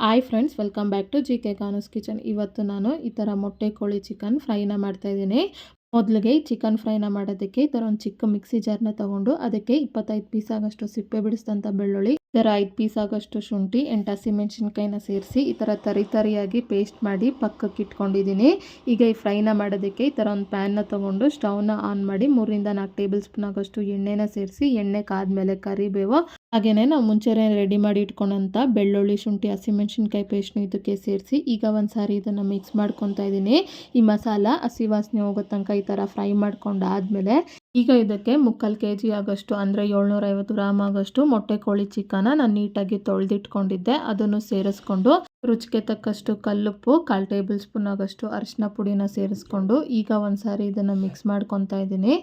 Hi friends, welcome back to G K ಕಾನೂಸ್ kitchen. ಇವತ್ತು ನಾನು ಈ ಥರ ಮೊಟ್ಟೆ ಕೋಳಿ ಚಿಕನ್ ಫ್ರೈನ ಮಾಡ್ತಾಯಿದ್ದೀನಿ. ಮೊದಲಿಗೆ ಈ ಚಿಕನ್ ಫ್ರೈನ ಮಾಡೋದಕ್ಕೆ ಈ ಥರ ಒಂದು ಚಿಕ್ಕ ಮಿಕ್ಸಿ ಜಾರ್ನ ತೊಗೊಂಡು ಅದಕ್ಕೆ 25 ಪೀಸ್ ಆಗೋಷ್ಟು ಸಿಪ್ಪೆ ಬಿಡಿಸಿದಂಥ ಬೆಳ್ಳುಳ್ಳಿ, ಈ ಥರ 5 ಪೀಸ್ ಆಗೋಷ್ಟು ಶುಂಠಿ, 8 ಹಸಿಮೆಣಸಿನ್ಕಾಯಿನ ಸೇರಿಸಿ ಈ ಥರ ತರಿಯಾಗಿ ಪೇಸ್ಟ್ ಮಾಡಿ ಪಕ್ಕಕ್ಕೆ ಇಟ್ಕೊಂಡಿದ್ದೀನಿ. ಈಗ ಈ ಫ್ರೈನ ಮಾಡೋದಕ್ಕೆ ಈ ಥರ ಒಂದು ಪ್ಯಾನ್ನ ತೊಗೊಂಡು ಸ್ಟವ್ನ ಆನ್ ಮಾಡಿ 3ರಿಂದ 4 ಟೇಬಲ್ ಸ್ಪೂನ್ ಆಗೋಷ್ಟು ಎಣ್ಣೆನ ಸೇರಿಸಿ, ಎಣ್ಣೆ ಕಾದ್ಮೇಲೆ ಕರಿಬೇವು ಹಾಗೆಯೇ ನಾವು ಮುಂಚೆನೇ ರೆಡಿ ಮಾಡಿ ಇಟ್ಕೊಂಡಂಥ ಬೆಳ್ಳುಳ್ಳಿ, ಶುಂಠಿ, ಹಸಿಮೆಣಸಿನ್ಕಾಯಿ ಪೇಸ್ಟ್ನ ಇದಕ್ಕೆ ಸೇರಿಸಿ ಈಗ ಒಂದು ಸಾರಿ ಇದನ್ನು ಮಿಕ್ಸ್ ಮಾಡ್ಕೊತಾ ಇದ್ದೀನಿ. ಈ ಮಸಾಲ ಹಸಿ ವಾಸನೆ ಹೋಗೋ ತನಕ ಈ ಥರ ಫ್ರೈ ಮಾಡ್ಕೊಂಡಾದ್ಮೇಲೆ ಈಗ ಇದಕ್ಕೆ 3/4 kg ಆಗೋಷ್ಟು ಅಂದರೆ 750 ಗ್ರಾಮ್ ಆಗೋಷ್ಟು ಮೊಟ್ಟೆ ಕೋಳಿ ಚಿಕನ ನಾನು ನೀಟಾಗಿ ತೊಳೆದಿಟ್ಕೊಂಡಿದ್ದೆ, ಅದನ್ನು ಸೇರಿಸ್ಕೊಂಡು ರುಚಿಗೆ ತಕ್ಕಷ್ಟು ಕಲ್ಲುಪ್ಪು, 1/4 ಟೇಬಲ್ ಸ್ಪೂನ್ ಆಗೋಷ್ಟು ಅರಿಶಿನ ಪುಡಿನ ಸೇರಿಸ್ಕೊಂಡು ಈಗ ಒಂದು ಸಾರಿ ಇದನ್ನು ಮಿಕ್ಸ್ ಮಾಡ್ಕೊತಾ ಇದ್ದೀನಿ.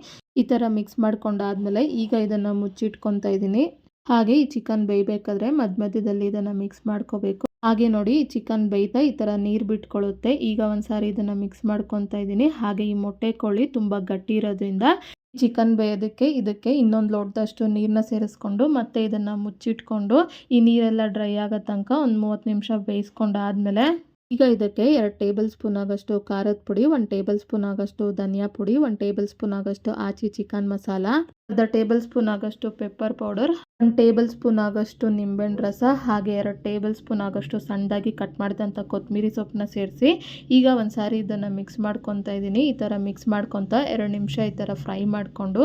ಈ ಥರ ಮಿಕ್ಸ್ ಮಾಡ್ಕೊಂಡಾದ್ಮೇಲೆ ಈಗ ಇದನ್ನು ಮುಚ್ಚಿಟ್ಕೊತಾ ಇದ್ದೀನಿ. ಹಾಗೆ ಈ ಚಿಕನ್ ಬೇಯಬೇಕಾದ್ರೆ ಮಧ್ಯದಲ್ಲಿ ಇದನ್ನು ಮಿಕ್ಸ್ ಮಾಡ್ಕೋಬೇಕು. ಹಾಗೆ ನೋಡಿ, ಈ ಚಿಕನ್ ಬೇಯ್ತಾ ಈ ಥರ ನೀರು ಬಿಟ್ಕೊಳ್ಳುತ್ತೆ. ಈಗ ಒಂದು ಸಾರಿ ಇದನ್ನು ಮಿಕ್ಸ್ ಮಾಡ್ಕೊತಾ ಇದ್ದೀನಿ. ಹಾಗೆ ಈ ಮೊಟ್ಟೆ ಕೋಳಿ ತುಂಬ ಗಟ್ಟಿ ಇರೋದ್ರಿಂದ ಚಿಕನ್ ಬೇಯೋದಕ್ಕೆ ಇದಕ್ಕೆ ಇನ್ನೊಂದು ಲೋಟದಷ್ಟು ನೀರನ್ನ ಸೇರಿಸ್ಕೊಂಡು ಮತ್ತೆ ಇದನ್ನು ಮುಚ್ಚಿಟ್ಕೊಂಡು ಈ ನೀರೆಲ್ಲ ಡ್ರೈ ಆಗೋ ತನಕ ಒಂದು 30 ನಿಮಿಷ ಬೇಯಿಸ್ಕೊಂಡಾದ್ಮೇಲೆ ಈಗ ಇದಕ್ಕೆ 2 ಟೇಬಲ್ ಸ್ಪೂನ್ ಆಗೋಷ್ಟು ಖಾರದ ಪುಡಿ, 1 ಟೇಬಲ್ ಸ್ಪೂನ್ ಆಗೋಷ್ಟು ಧನಿಯಾ ಪುಡಿ, 1 ಟೇಬಲ್ ಸ್ಪೂನ್ ಆಗೋಷ್ಟು ಆಚಿ ಚಿಕನ್ ಮಸಾಲ, 1/2 ಟೇಬಲ್ ಸ್ಪೂನ್ ಆಗೋಷ್ಟು ಪೆಪ್ಪರ್ ಪೌಡರ್, 1 ಟೇಬಲ್ ಸ್ಪೂನ್ ಆಗೋಷ್ಟು ನಿಂಬೆಹಣ್ಣು ರಸ, ಹಾಗೆ 2 ಟೇಬಲ್ ಸ್ಪೂನ್ ಆಗೋಷ್ಟು ಸಣ್ಣದಾಗಿ ಕಟ್ ಮಾಡಿದಂಥ ಕೊತ್ತಂಬರಿ ಸೊಪ್ಪನ್ನ ಸೇರಿಸಿ ಈಗ ಒಂದು ಸಾರಿ ಇದನ್ನು ಮಿಕ್ಸ್ ಮಾಡ್ಕೊತಾ ಇದ್ದೀನಿ. ಈ ಥರ ಮಿಕ್ಸ್ ಮಾಡ್ಕೊತಾ 2 ನಿಮಿಷ ಈ ಥರ ಫ್ರೈ ಮಾಡಿಕೊಂಡು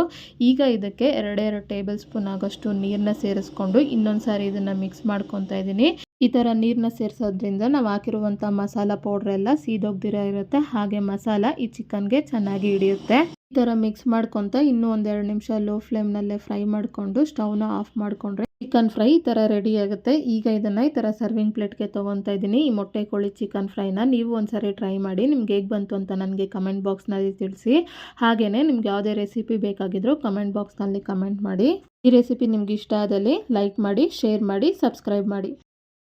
ಈಗ ಇದಕ್ಕೆ 2 ಟೇಬಲ್ ಸ್ಪೂನ್ ಆಗೋಷ್ಟು ನೀರನ್ನ ಸೇರಿಸ್ಕೊಂಡು ಇನ್ನೊಂದು ಸಾರಿ ಇದನ್ನು ಮಿಕ್ಸ್ ಮಾಡ್ಕೊತಾ ಇದ್ದೀನಿ. ಈ ಥರ ನೀರನ್ನ ಸೇರಿಸೋದ್ರಿಂದ ನಾವು ಹಾಕಿರುವಂಥ ಮಸಾಲ ಪೌಡ್ರ್ ಎಲ್ಲ ಸೀದೋಗ್ದಿರ ಇರುತ್ತೆ, ಹಾಗೆ ಮಸಾಲ ಈ ಚಿಕನ್ಗೆ ಚೆನ್ನಾಗಿ ಹಿಡಿಯುತ್ತೆ. ಈ ಥರ ಮಿಕ್ಸ್ ಮಾಡ್ಕೊತ ಇನ್ನೂ 1-2 ನಿಮಿಷ ಲೋ ಫ್ಲೇಮ್ನಲ್ಲೇ ಫ್ರೈ ಮಾಡಿಕೊಂಡು ಸ್ಟವ್ನ ಆಫ್ ಮಾಡಿಕೊಂಡ್ರೆ ಚಿಕನ್ ಫ್ರೈ ಈ ಥರ ರೆಡಿ ಆಗುತ್ತೆ. ಈಗ ಇದನ್ನು ಈ ಥರ ಸರ್ವಿಂಗ್ ಪ್ಲೇಟ್ಗೆ ತೊಗೊತಾ ಇದ್ದೀನಿ. ಈ ಮೊಟ್ಟೆ ಕೋಳಿ ಚಿಕನ್ ಫ್ರೈನ ನೀವು ಒಂದ್ಸರಿ ಟ್ರೈ ಮಾಡಿ, ನಿಮ್ಗೆ ಹೇಗೆ ಬಂತು ಅಂತ ನನಗೆ ಕಮೆಂಟ್ ಬಾಕ್ಸ್ನಲ್ಲಿ ತಿಳಿಸಿ. ಹಾಗೆಯೇ ನಿಮ್ಗೆ ಯಾವುದೇ ರೆಸಿಪಿ ಬೇಕಾಗಿದ್ರೂ ಕಮೆಂಟ್ ಬಾಕ್ಸ್ನಲ್ಲಿ ಕಮೆಂಟ್ ಮಾಡಿ. ಈ ರೆಸಿಪಿ ನಿಮ್ಗೆ ಇಷ್ಟ ಆದಲ್ಲಿ ಲೈಕ್ ಮಾಡಿ, ಶೇರ್ ಮಾಡಿ, ಸಬ್ಸ್ಕ್ರೈಬ್ ಮಾಡಿ.